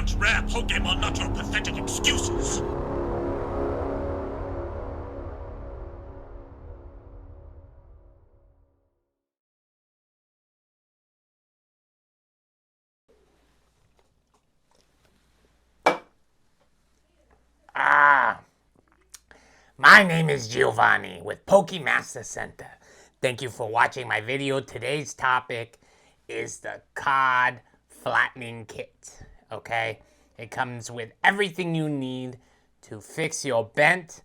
such rare Pokemon, not your pathetic excuses. My name is Giovanni with Pokemaster Center. Thank you for watching my video. Today's topic is the card flattening kit. Okay? It comes with everything you need to fix your bent,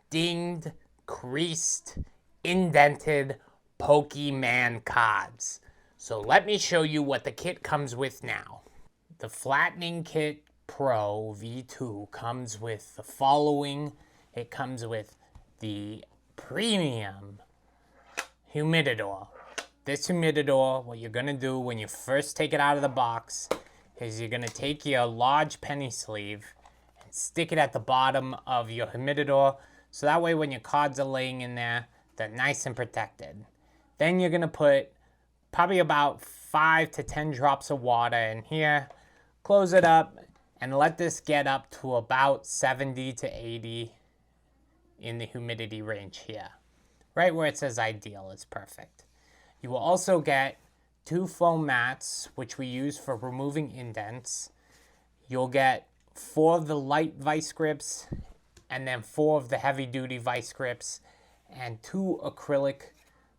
dinged, creased, indented Pokemon cards. So let me show you what the kit comes with now. The Flattening Kit Pro V2 comes with the following. It comes with the premium humidor. This humidor, what you're going to do when you first take it out of the box is you're going to take your large penny sleeve and stick it at the bottom of your humidor so that way when your cards are laying in there, they're nice and protected. Then you're going to put probably about 5 to 10 drops of water in here, close it up, and let this get up to about 70 to 80 in the humidity range here. Right where it says ideal is perfect. You will also get 2 foam mats, which we use for removing indents. You'll get 4 of the light vice grips, and then 4 of the heavy duty vice grips, and 2 acrylic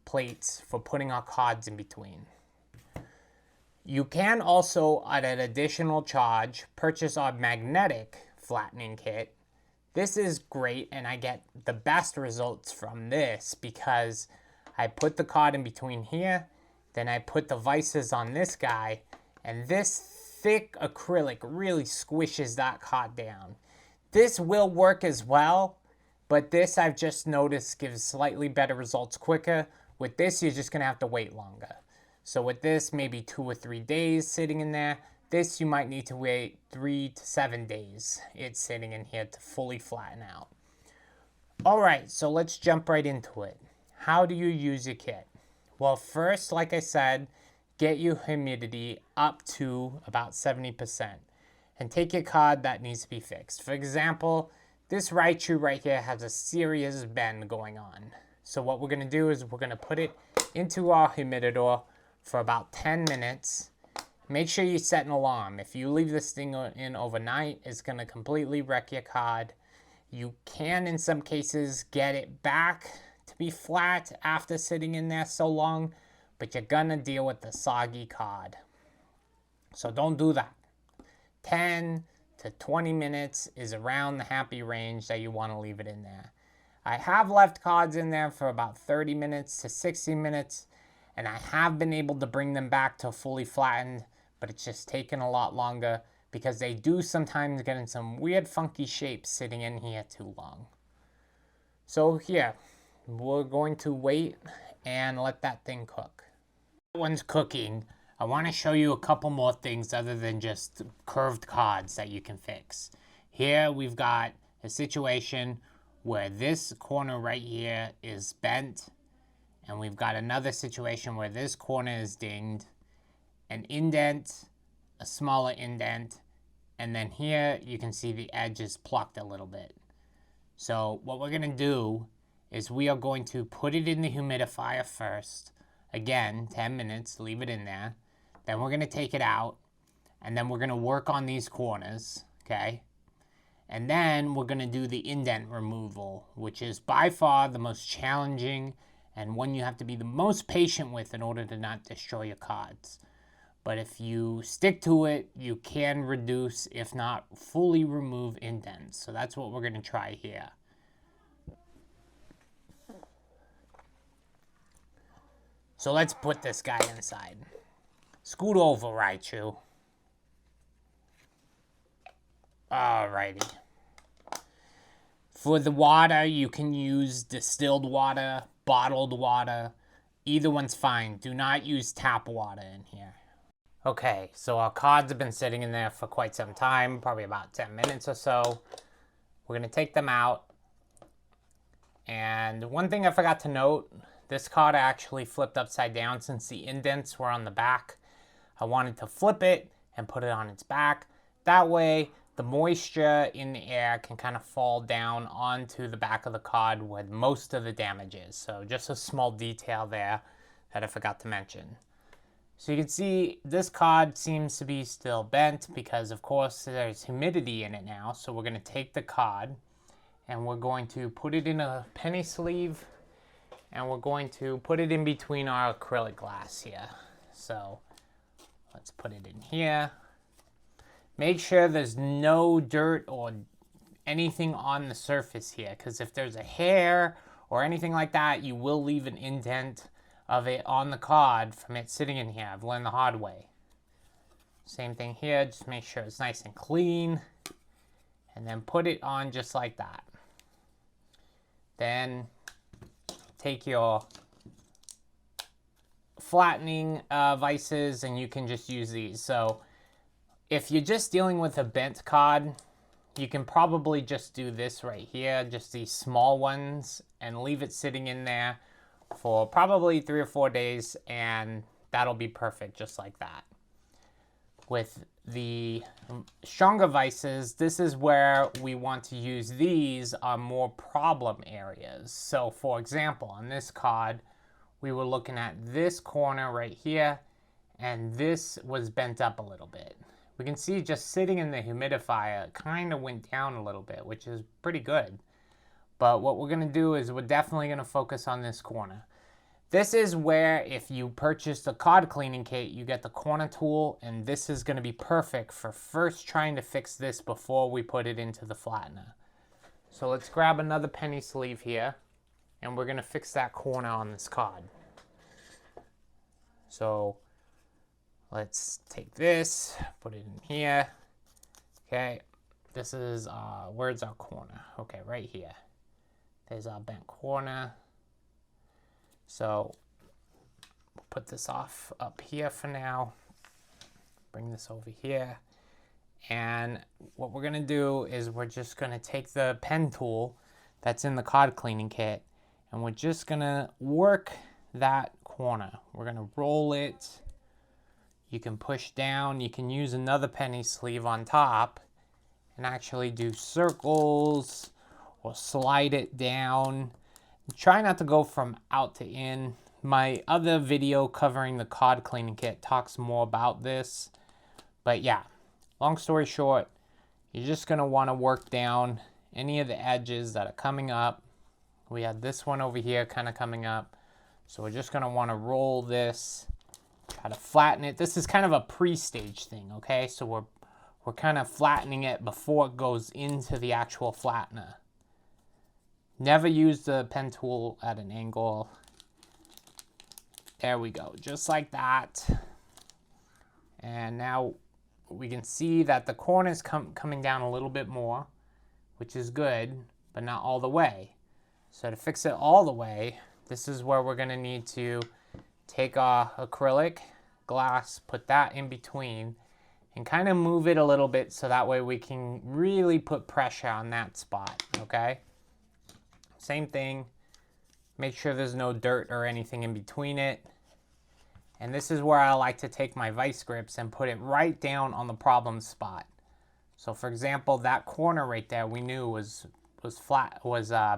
plates for putting our cards in between. You can also, at an additional charge, purchase our magnetic flattening kit. This is great, and I get the best results from this because I put the card in between here, then I put the vices on this guy, and this thick acrylic really squishes that card down. This will work as well, but this I've just noticed gives slightly better results quicker. With this, you're just going to have to wait longer. So with this, maybe 2 or 3 days sitting in there. This, you might need to wait 3 to 7 days. It's sitting in here to fully flatten out. All right, so let's jump right into it. How do you use your kit? Well, first, like I said, get your humidity up to about 70%. And take your card that needs to be fixed. For example, this Raichu right here has a serious bend going on. So what we're going to do is we're going to put it into our humidor for about 10 minutes. Make sure you set an alarm. If you leave this thing in overnight, it's going to completely wreck your card. You can, in some cases, get it back to be flat after sitting in there so long, but you're going to deal with the soggy card. So don't do that. 10 to 20 minutes is around the happy range that you want to leave it in there. I have left cards in there for about 30 minutes to 60 minutes, and I have been able to bring them back to fully flattened, but it's just taken a lot longer because they do sometimes get in some weird funky shapes sitting in here too long. So here, we're going to wait and let that thing cook. That one's cooking. I want to show you a couple more things other than just curved cards that you can fix. Here we've got a situation where this corner right here is bent, and we've got another situation where this corner is dinged, an indent, a smaller indent, and then here you can see the edge is plucked a little bit. So what we're going to do is we are going to put it in the humidifier first. Again, 10 minutes, leave it in there. Then we're going to take it out, and then we're going to work on these corners, okay? And then we're going to do the indent removal, which is by far the most challenging and one you have to be the most patient with in order to not destroy your cards. But if you stick to it, you can reduce, if not fully remove, indents. So that's what we're going to try here. So let's put this guy inside. Scoot over, Raichu. Alrighty. For the water, you can use distilled water, bottled water. Either one's fine. Do not use tap water in here. Okay, so our cards have been sitting in there for quite some time, probably about 10 minutes or so. We're going to take them out. And one thing I forgot to note, this card actually flipped upside down since the indents were on the back. I wanted to flip it and put it on its back. That way, the moisture in the air can kind of fall down onto the back of the cod where most of the damage is. So just a small detail there that I forgot to mention. So you can see this cod seems to be still bent because of course there's humidity in it now. So we're going to take the cod and we're going to put it in a penny sleeve and we're going to put it in between our acrylic glass here. So let's put it in here. Make sure there's no dirt or anything on the surface here, because if there's a hair or anything like that, you will leave an indent of it on the cod from it sitting in here. I've learned the hard way. Same thing here, just make sure it's nice and clean, and then put it on just like that. Then take your flattening vices and you can just use these. So if you're just dealing with a bent cod, you can probably just do this right here, just these small ones, and leave it sitting in there for probably 3 or 4 days, and that'll be perfect just like that. With the stronger vices, this is where we want to use these on more problem areas. So for example, on this cod, we were looking at this corner right here, and this was bent up a little bit. We can see just sitting in the humidifier, it kind of went down a little bit, which is pretty good. But what we're going to do is we're definitely going to focus on this corner. This is where if you purchase the cod cleaning kit, you get the corner tool, and this is going to be perfect for first trying to fix this before we put it into the flattener. So let's grab another penny sleeve here, and we're going to fix that corner on this cod. So let's take this, put it in here. Okay, this is, where's our corner? Okay, right here. There's our bent corner. So we'll put this off up here for now. Bring this over here. And what we're gonna do is we're just gonna take the pen tool that's in the cod cleaning kit, and we're just gonna work that corner. We're gonna roll it. You can push down, you can use another penny sleeve on top and actually do circles or slide it down. Try not to go from out to in. My other video covering the cod cleaning kit talks more about this. But yeah, long story short, you're just gonna wanna work down any of the edges that are coming up. We had this one over here kind of coming up. So we're just gonna wanna roll this, try to flatten it. This is kind of a pre-stage thing, okay? So we're kind of flattening it before it goes into the actual flattener. Never use the pen tool at an angle. There we go, just like that. And now we can see that the corner's coming down a little bit more, which is good, but not all the way. So to fix it all the way, this is where we're gonna need to take our acrylic glass, put that in between, and kind of move it a little bit so that way we can really put pressure on that spot, okay? Same thing, make sure there's no dirt or anything in between it. And this is where I like to take my vice grips and put it right down on the problem spot. So for example, that corner right there we knew was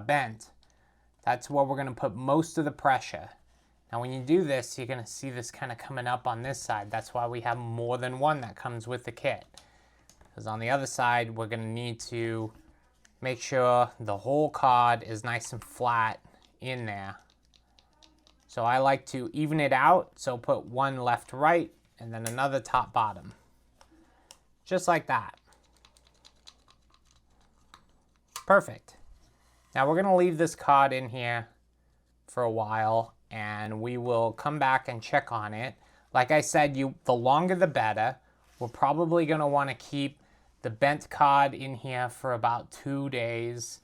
bent. That's where we're gonna put most of the pressure. Now when you do this, you're gonna see this kind of coming up on this side. That's why we have more than one that comes with the kit. Because on the other side, we're gonna need to make sure the whole cod is nice and flat in there. So I like to even it out, so put one left right and then another top bottom. Just like that. Perfect. Now we're gonna leave this cod in here for a while and we will come back and check on it. Like I said, the longer the better. We're probably gonna wanna keep the bent cod in here for about 2 days.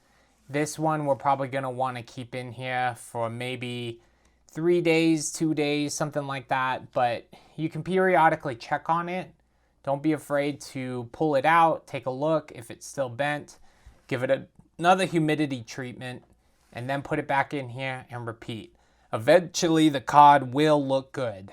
This one we're probably gonna wanna keep in here for maybe 3 days, 2 days, something like that. But you can periodically check on it. Don't be afraid to pull it out, take a look. If it's still bent, give it another humidity treatment, and then put it back in here and repeat. Eventually the cod will look good,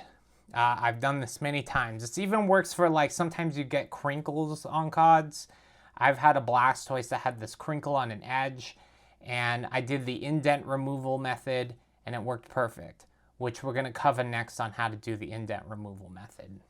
I've done this many times. It even works for, like, sometimes you get crinkles on cards. I've had a Blastoise that had this crinkle on an edge, and I did the indent removal method, and it worked perfect, which we're going to cover next on how to do the indent removal method.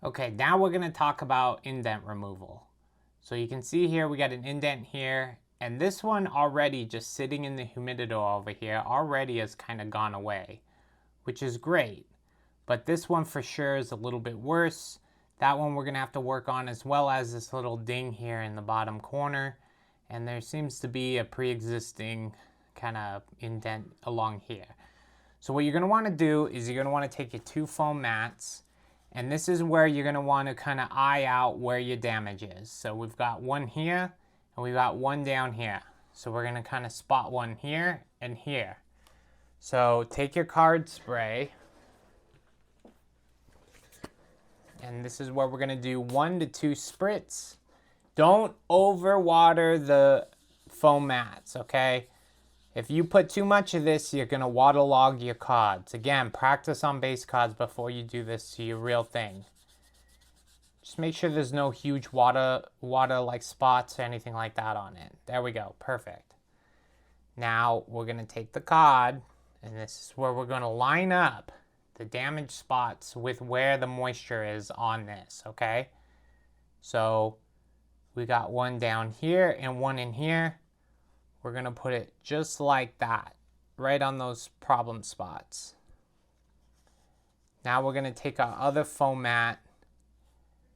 Okay, now we're going to talk about indent removal. So you can see here we got an indent here, and this one already just sitting in the humidor over here already has kind of gone away, which is great. But this one for sure is a little bit worse. That one we're going to have to work on, as well as this little ding here in the bottom corner. And there seems to be a pre-existing kind of indent along here. So what you're going to want to do is you're going to want to take your 2 foam mats, and this is where you're going to want to kind of eye out where your damage is. So we've got one here, and we've got one down here. So we're going to kind of spot one here and here. So take your card spray, and this is where we're going to do 1 to 2 spritz. Don't overwater the foam mats, okay? If you put too much of this, you're going to waterlog your cards. Again, practice on base cards before you do this to your real thing. Just make sure there's no huge water like spots or anything like that on it. There we go. Perfect. Now we're going to take the card, and this is where we're going to line up the damaged spots with where the moisture is on this, okay? So we got one down here and one in here. We're going to put it just like that, right on those problem spots. Now we're going to take our other foam mat,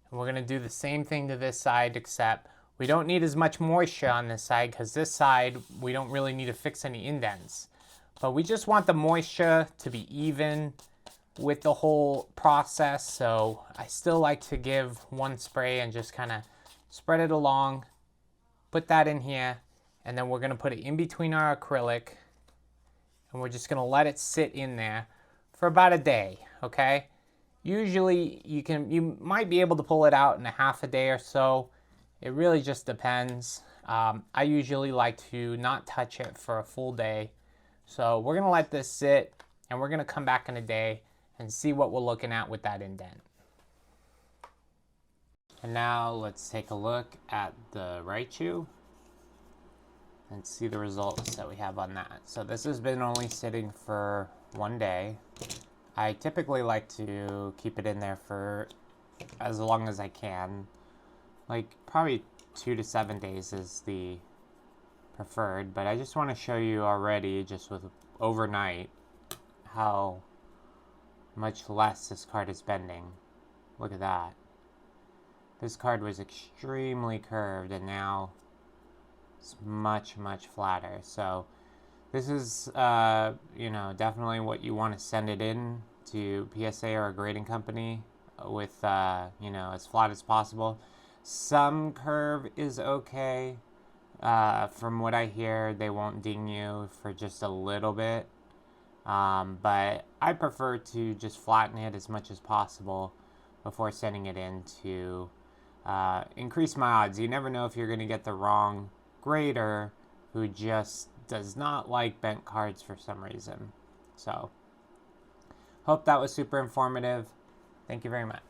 and we're going to do the same thing to this side, except we don't need as much moisture on this side, because this side we don't really need to fix any indents. But we just want the moisture to be even with the whole process, so I still like to give one spray and just kind of spread it along, put that in here. And then we're going to put it in between our acrylic, and we're just going to let it sit in there for about a day, okay? Usually you might be able to pull it out in a half a day or so. It really just depends. I usually like to not touch it for a full day. So we're going to let this sit, and we're going to come back in a day and see what we're looking at with that indent. And now let's take a look at the Raichu and see the results that we have on that. So this has been only sitting for 1 day. I typically like to keep it in there for as long as I can. Like probably 2 to 7 days is the preferred, but I just want to show you already, just with overnight, how much less this card is bending. Look at that. This card was extremely curved, and now it's much, much flatter. So this is, you know, definitely what you want to send it in to PSA or a grading company with, you know, as flat as possible. Some curve is okay. From what I hear, they won't ding you for just a little bit. But I prefer to just flatten it as much as possible before sending it in to increase my odds. You never know if you're going to get the wrong grader who just does not like bent cards for some reason. So, hope that was super informative. Thank you very much.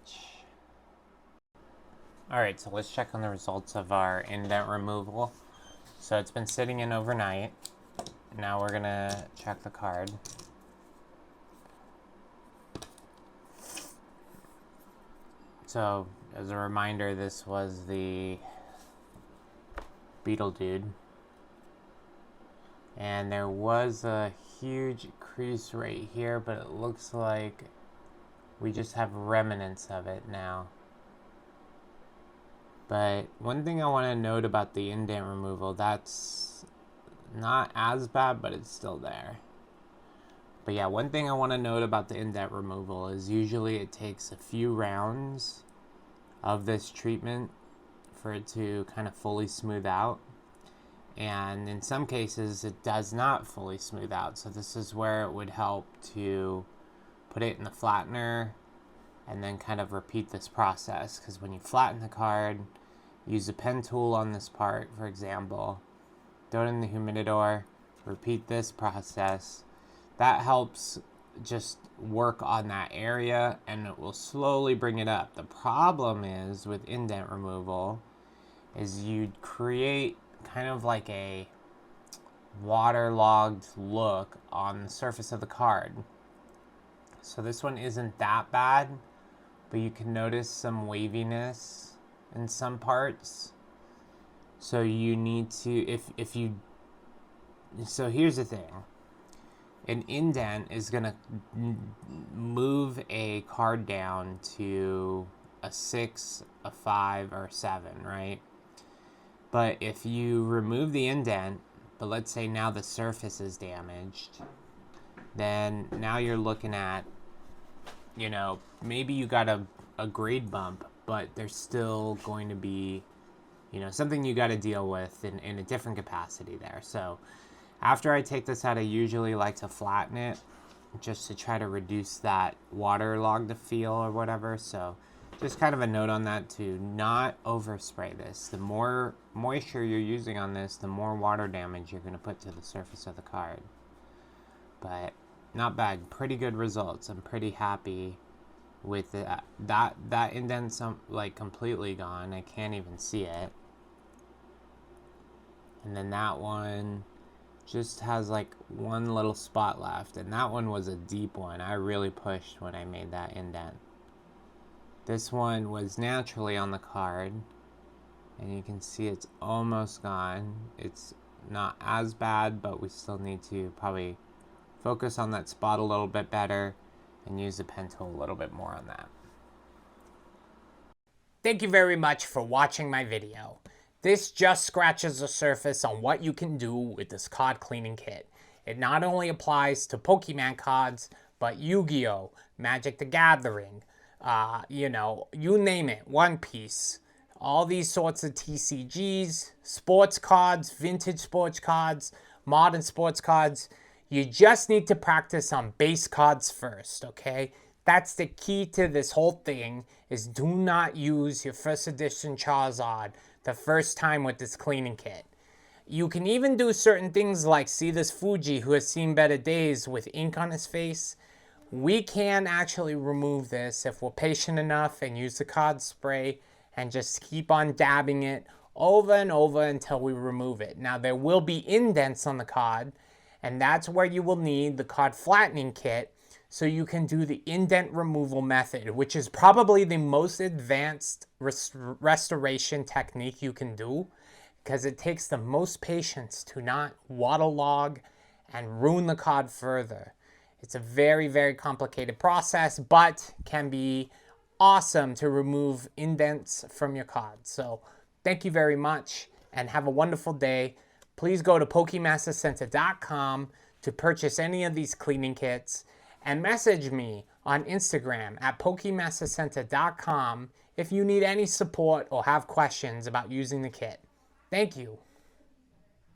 Alright, so let's check on the results of our indent removal. So it's been sitting in overnight. Now we're gonna check the card. So, as a reminder, this was the Beetle Dude. And there was a huge crease right here, but it looks like we just have remnants of it now. But one thing I want to note about the indent removal, that's not as bad, but it's still there. But yeah, one thing I want to note about the indent removal is usually it takes a few rounds of this treatment for it to kind of fully smooth out. And in some cases, it does not fully smooth out. So this is where it would help to put it in the flattener and then kind of repeat this process. Because when you flatten the card, use a pen tool on this part, for example, throw it in the humidor, repeat this process. That helps just work on that area and it will slowly bring it up. The problem is with indent removal is you'd create kind of like a waterlogged look on the surface of the card. So this one isn't that bad, but you can notice some waviness in some parts. So you need to, so here's the thing. An indent is going to move a card down to a 6, a 5, or a 7, right? But if you remove the indent, but let's say now the surface is damaged, then now you're looking at, maybe you got a grade bump, but there's still going to be, something you got to deal with in a different capacity there. So after I take this out, I usually like to flatten it just to try to reduce that waterlogged feel or whatever. So just kind of a note on that to not overspray this. The more moisture you're using on this, the more water damage you're going to put to the surface of the card. But not bad. Pretty good results. I'm pretty happy with it. That indent's like completely gone. I can't even see it. And then that one just has like one little spot left, and that one was a deep one. I really pushed when I made that indent. This one was naturally on the card, and you can see it's almost gone. It's not as bad, but we still need to probably focus on that spot a little bit better and use the pen tool a little bit more on that. Thank you very much for watching my video. This just scratches the surface on what you can do with this card cleaning kit. It not only applies to Pokemon cards, but Yu-Gi-Oh!, Magic the Gathering, you name it, One Piece, all these sorts of TCGs, sports cards, vintage sports cards, modern sports cards. You just need to practice on base cards first, okay? That's the key to this whole thing, is do not use your first edition Charizard the first time with this cleaning kit. You can even do certain things like see this Fuji who has seen better days with ink on his face. We can actually remove this if we're patient enough and use the card spray and just keep on dabbing it over and over until we remove it. Now there will be indents on the card, and that's where you will need the card flattening kit so you can do the indent removal method, which is probably the most advanced restoration technique you can do, because it takes the most patience to not waterlog and ruin the card further. It's a very, very complicated process, but can be awesome to remove indents from your cards. So thank you very much and have a wonderful day. Please go to PokeMasterCenter.com to purchase any of these cleaning kits, and message me on Instagram at PokeMasterCenter.com if you need any support or have questions about using the kit. Thank you.